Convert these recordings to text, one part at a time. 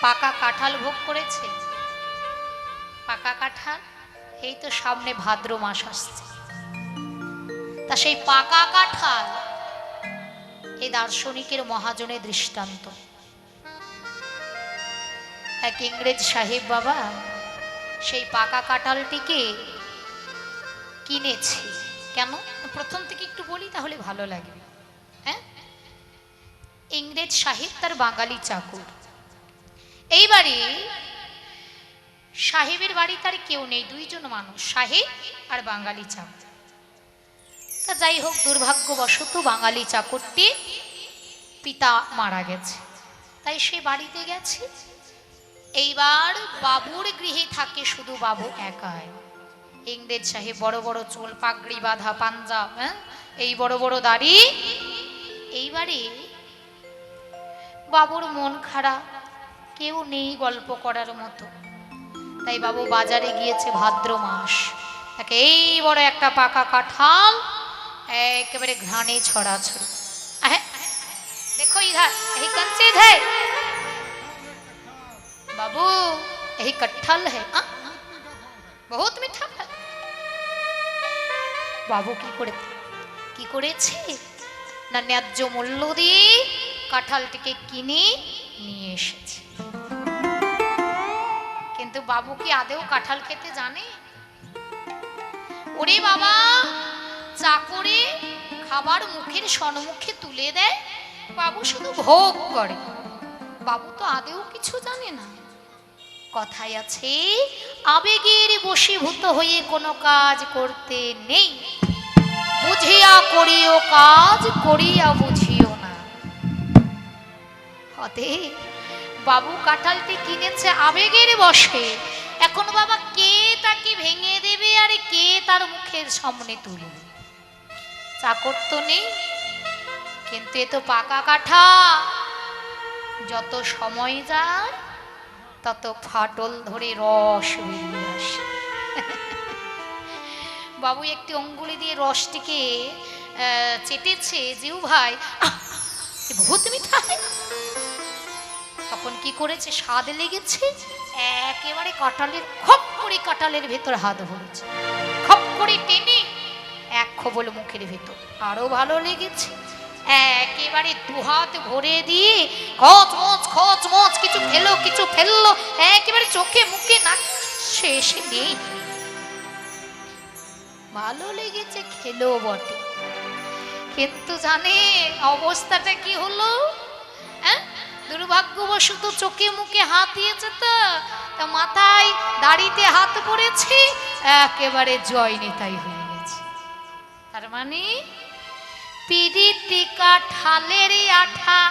পাকা কাঁঠাল ভোগ করেছে? পাকা কাঁঠাল এই তো সামনে ভাদ্র মাস আসছে, তা সেই পাকা কাঁঠাল এই দার্শনিকের মহাজনের দৃষ্টান্ত। এক ইংরেজ সাহেব বাবা সেই পাকা কাঁঠালটিকে কিনেছে। কেন প্রথম থেকে একটু বলি তাহলে ভালো লাগবে। হ্যাঁ, ইংরেজ সাহেব তার বাঙালি চাকর। এইবারে সাহেবের বাড়ি তার কেউ নেই, দুইজন মানুষ, সাহেব আর বাঙালি চাকর। তা যাই হোক, দুর্ভাগ্যবশত বাঙালি চাকরটি পিতা মারা গেছে, তাই সে বাড়িতে গেছে। এইবার বাবুর গৃহে থাকে শুধু বাবু একাই। ইংরেজ সাহেব বড় বড় চুল, পাগড়ি বাঁধা পাঞ্জাব, এই বড় বড় দাড়ি। এইবারে বাবুর মন খারাপ, কেউ নেই গল্প করার মতো, তাই বাবু বাজারে গিয়েছে। ভাদ্র মাস, তাকে এই বড় একটা পাকা কাঁঠাল একেবারে ঘ্রাণে ছড়াছড়ি। দেখো ইধার, এই कंचे इधर बाबू, यही कटहल है, बहुत मीठा फल। বাবু কি করেছে না, ন্যায্য মূল্য দিয়ে কাঁঠালটিকে কিনে নিয়ে এসেছে। কিন্তু বাবু কি আদেও কাঁঠাল খেতে জানে? ওরে বাবা, চাকরে খাবার মুখের সম্মুখে তুলে দেয়, বাবু শুধু ভোগ করে, বাবু তো আদেও কিছু জানে না। কথায় আছে, আবেগের বশীভূত হয়ে কোনো কাজ করতে নেই, বুঝিয়া করিও কাজ, করিয়া বুঝিও না। হতে বাবু কাঁঠালটি কিনেছে আবেগের বশে, এখন বাবা কে তাকে ভেঙে দেবে আর কে তার মুখের সামনে তুলবে? চাকর তো নেই, কিন্তু এ তো পাকা কাঁঠাল, যত সময় যায় তত ফাটল ধরে রস বেরিয়ে আসে। বাবু একটি অঙ্গুলি দিয়ে রসটিকে চেটেছে, জিউ ভাই বহুত মিঠা। তখন কি করেছে, স্বাদ লেগেছে, একেবারে কাঁঠালের খপ করে কাঁঠালের ভেতর হাত ভরেছে, খপ করে টেনে এক খবল মুখের ভেতর। আরো ভালো লেগেছে, একেবারে দুহাত ভরে দিয়ে খচ মচ কিছু ফেললো, একেবারে চোখে মুখে না শেষে নেই। ভালো লেগেছে, খেলো বটে, কিন্তু জানে অবস্থাটা কি হলো? দুর্ভাগ্যবশত চোখে মুখে হাত দিয়েছে, তো তা মাথায় দাড়িতে হাত পড়েছে, একেবারে জয় নেতাই হয়ে গেছে। তার মানে পিরিতি কাঁঠালের আঠা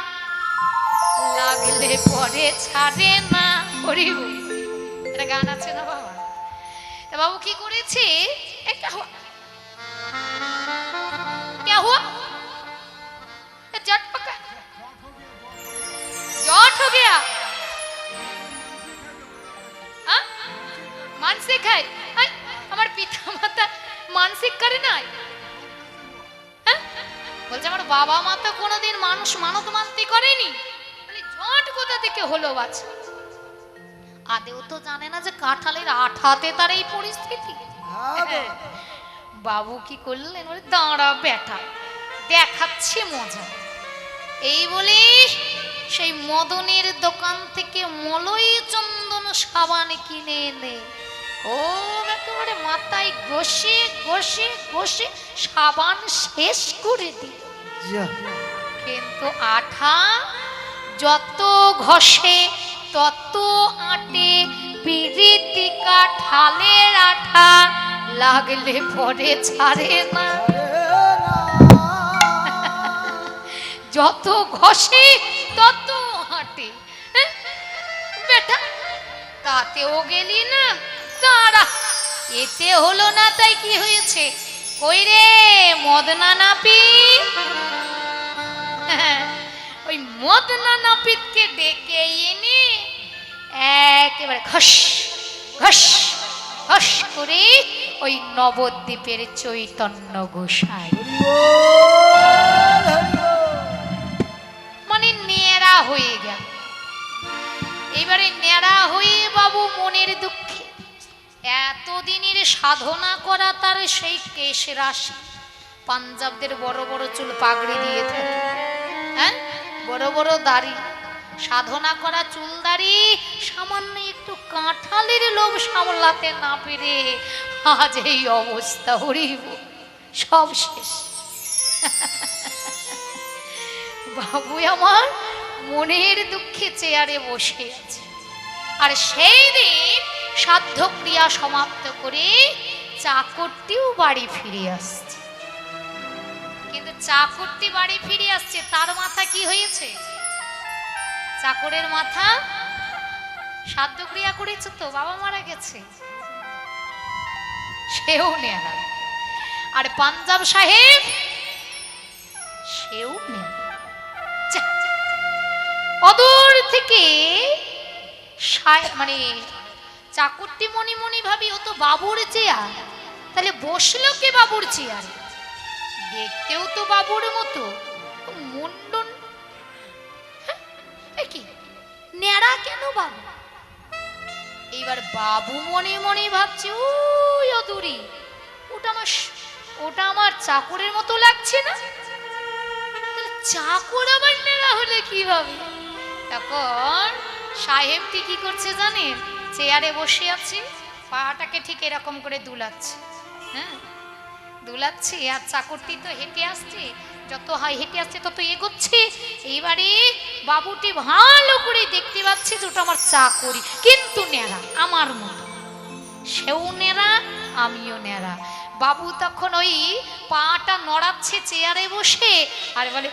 লাগলে পরে ছাড়ে না। একটা গান আছে না বাবা? তা বাবু কি করেছে, জট हो गया, মানসিক হয় আমার পিতা মাতা মানসিক করে নাই। বলছে আমার বাবা মা তো কোনোদিন মানুষ মানত মানতি করেনি, জট কোথা থেকে হলো বাচ্চা? আদেও তো জানে না যে কাঁঠালের আঠাতে তার এই পরিস্থিতি। বাবু কি করলেন, দাঁড়া বেটা দেখাচ্ছি মজা, এই বলে সেই মদনের দোকান থেকে মলয় চন্দন সাবান কিনে এনে ও একেবারে মাথায় ঘষে ঘষে ঘষে সাবান শেষ করে দিল। কিন্তু আঠা যত ঘষে তত আটে, পিরিতি কাঁঠালের আঠা লাগলে পরে ছাড়ে না। যত ঘষে তত হাঁটে, বেটা তাতেও গেলি না, তারা এতে হলো না, তাই কি হয়েছে? কই রে মদনা নাপিত, ওই মদনা নাপিতকে ডেকে এনে একেবারে ঘষ ঘষ ঘষ করে ওই নবদ্বীপের চৈতন্য গোসাই মানে নেড়া হয়ে গেল। এইবারে ন্যাড়া হয়ে বাবু মনের দুঃখে এতদিনের সাধনা করা তার সেই কেশ রাশি, পাঞ্জাবদের বড় বড় চুল পাগড়ি দিয়ে থাকে, হ্যাঁ, বড় বড় দাড়ি, সাধনা করা চুল দাড়ি, সামান্য একটু কাঁঠালের লোভ সামলাতে না পেরে আজ এই অবস্থা। হরিব, সব শেষ। বাবু আমার মনের দুঃখে চেয়ারে বসে আছে। আর সেই দিন সাধ্য ক্রিয়া সমাপ্ত করে চাকরটিও বাড়ি ফিরে আসছে। কিন্তু চাকরটি বাড়ি ফিরে আসছে, তার মাথা কি হয়েছে? চাকরের মাথা সাধ্য ক্রিয়া করেছে তো, বাবা মারা গেছে, সেও নেয়া। আর পাঞ্জাব সাহেব সেও নেয়া। অদূর থেকে মানে চাকরটি মনে মনে ভাবি ও তো বাবুর চেয়ার, তাহলে বসলো কে বাবুর চেয়ার? দেখতেও তো বাবুর মতো, মুন্ডন কি নেড়া কেন বাবু? এইবার বাবু মনে মনে ভাবছে ওই অদূরে, ওটা আমার চাকরের মতো লাগছে না, চাকর আবার নেড়া হলে কিভাবে? তখন সাহেবটি কি করছে জানেন? চেয়ারে বসে আছে, পাটাকে ঠিক এরকম করে দুলাচ্ছে, হ্যাঁ দুলাচ্ছে, আর চাকরটি তো হেঁটে আসছে, যত হেঁটে আসছে তত এগোচ্ছে। এইবারে বাবুটি ভালো করে দেখতে পাচ্ছে যে ওটা আমার চাকরি, কিন্তু নেড়া আমার মতো, সেও নেড়া আমিও নেড়া। বাবু তখন ওই পাটা নড়াচ্ছে চেয়ারে বসে আর বলে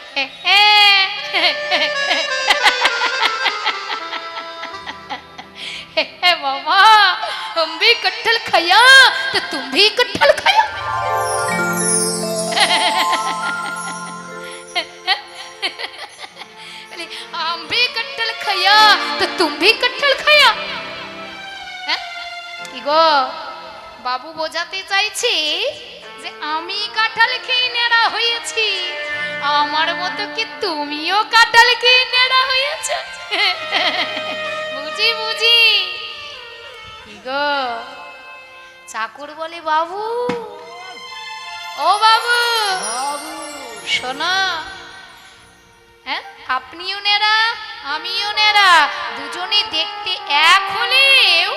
बाबा हम भी कटहल खाया तो तुम भी कटहल खाया। हम भी कटहल खाया तो तुम भी कटहल खाया। গো বাবু বোঝাতে চাইছে যে আমি কাঁঠাল খেয়ে নেড়া হয়েছি, আমার মতো কি তুমিও কাঁঠাল খেয়ে নেড়া হয়েছে? বুঝি বুঝি। গো চাকর বলে বাবু, ও বাবু শোনো, হ্যাঁ আপনিও নেড়া আমিও নেড়া, দুজনে দেখতে এক হলেও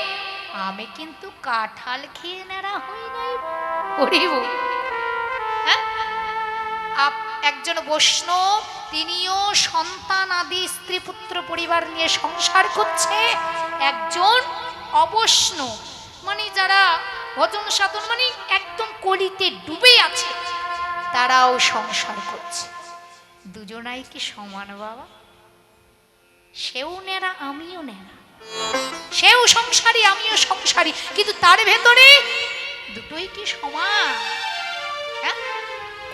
আমি কিন্তু কাঁঠাল খেয়ে নেড়া হই নাই। হ্যাঁ, একজন বৈষ্ণব, তিনিও সন্তান আদি স্ত্রী পুত্র পরিবার নিয়ে সংসার করছে, একজন অবৈষ্ণব মানে যারা ভজন সাধন মানে একদম কলিতে ডুবে আছে, তারাও সংসার করছে। দুজনাই কি সমান বাবা? সেও নেড়া আমিও নেড়া, সেও সংসারী আমিও সংসারী, কিন্তু তার ভেতরে দুটোই কি সমান? হ্যাঁ,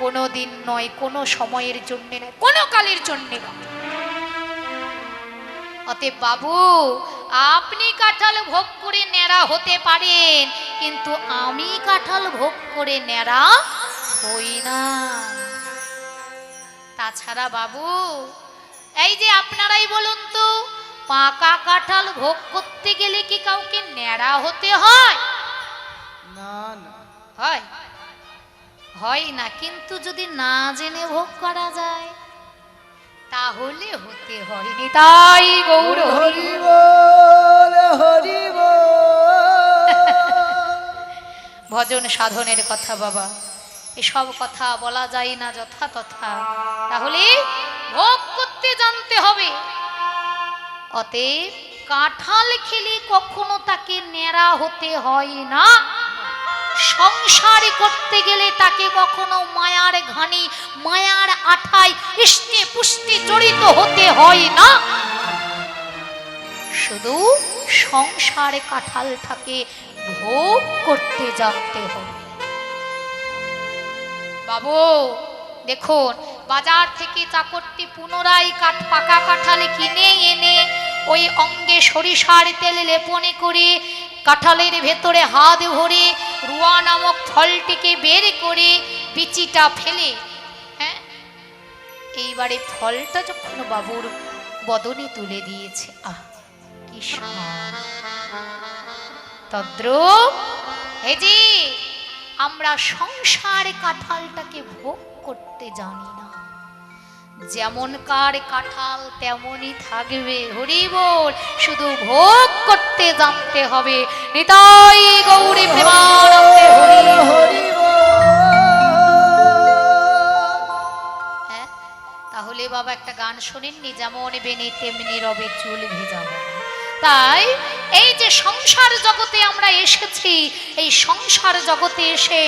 কোনো দিন নয়, কোনো সময়ের জন্য নয়, কোনো কালের জন্য নয়। অতএব বাবু আপনি কাঁঠাল ভোগ করে নেড়া হতে পারেন, কিন্তু আমি কাঁঠাল ভোগ করে নেড়া হই না। তাছাড়া বাবু এই যে আপনারাই বলুন তো, পাকা কাঁঠাল ভোগ করতে গেলে কি কাউকে নেড়া হতে হয়? না না, হয় হয় না, কিন্তু যদি না জেনে ভোগ করা যায় তাহলে হতে হয়নি। তাই গৌর হরি বল হরি বল। ভজন সাধনের কথা বাবা, এসব কথা বলা যায় না যথা তথা, তাহলে ভোগ করতে জানতে হবে। অতএব কাঁঠাল খেলে কখনো তাকে নেড়া হতে হয় না, সংসার করতে গেলে তাকে কখনো মায়ার ঘানি মায়ার আঠায় ইষ্টে পুষ্টে জড়িত হতে হয় না, শুধু সংসারে কাঁঠালটাকে ভোগ করতে জানতে হবে। বাবু দেখুন, বাজার থেকে চাকরটি পুনরায় পাকা কাঁঠাল কিনে এনে ওই অঙ্গে সরিষার তেল লেপনে করে কাঁঠালের ভেতরে হাত ভরে রুয়া নামক ফলটিকে বের করে বিচিটা ফেলে, হ্যাঁ এইবারে ফলটা যখন বাবুর বদনে তুলে দিয়েছে, আহ কি কৃষ্ণ। তদ্রূপ এই যে আমরা সংসার কাঁঠালটাকে ভোগ করতে জানি না, যেমন কার কাঁঠাল তেমনই থাকবে। হরি বল, শুধু ভোগ করতে জানতে হবে। নিতাই গৌরী প্রেমানন্দে হরি বল। হরি হ্যাঁ, তাহলে বাবা একটা গান শোনেননি, যেমন বেনি তেমনি রবে চুল ভেজা হবে। তাই এই যে সংসার জগতে আমরা এসেছি, এই সংসার জগতে এসে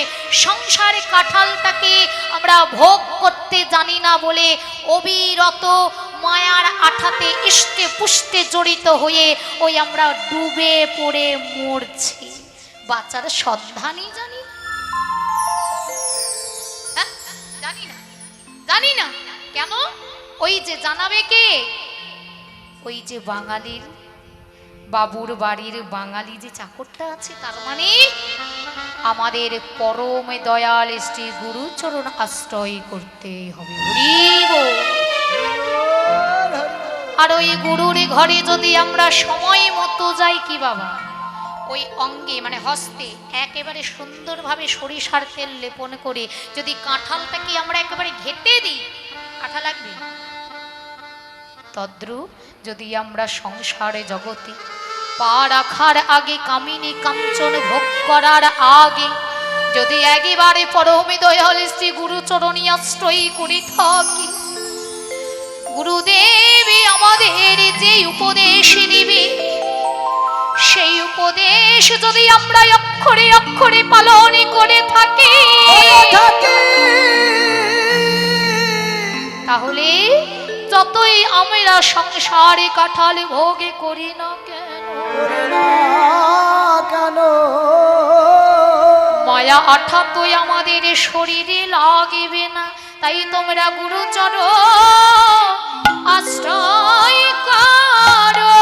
সংসারে কাঁঠালটাকে আমরা ভোগ করতে জানি না বলে অবিরত মায়ার আঠাতে ইষ্টে পুষ্টে জড়িত হয়ে ওই আমরা ডুবে পড়ে মরছি। বাচ্চারা সন্ধানই জানি না, হ্যাঁ, জানি না, জানি না কেন? ওই যে জানাবে কে? ওই যে বাঙালির বাবুর বাড়ির বাঙালি যে চাকরটা আছে, তার মানে আমাদের পরম দয়াল শ্রী গুরুচরণ আশ্রয় করতে হবে। আর ওই গুরুর ঘরে যদি আমরা সময় মতো যাই কি বাবা, ওই অঙ্গে মানে হস্তে একেবারে সুন্দরভাবে সরিষার তেল লেপন করে যদি কাঁঠালটাকে আমরা একেবারে ঘেটে দিই, কাঁঠা লাগবে। তদ্রূপ যদি আমরা সংসারে জগতে পা রাখার আগে, কামিনী কাঞ্চন ভোগ করার আগে যদি একেবারে পরমে দয়াল শ্রী গুরুচরণী আশ্রয় করে থাকি, গুরুদেবী আমাদের যে উপদেশ দিবে, সেই উপদেশ যদি আমরা অক্ষরে অক্ষরে পালন করে থাকি, তাহলে যতই আমরা সংসারে কাঁঠাল ভোগে করি না কেন, মায়া আঠা তো আমাদের শরীরে লাগবে না। তাই তোমরা গুরুচরণ আশ্রয় করো।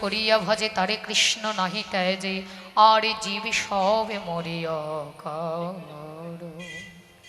করিয়া ভজে তারে কৃষ্ণ নাহি যে আর জীব সবে মরিয়া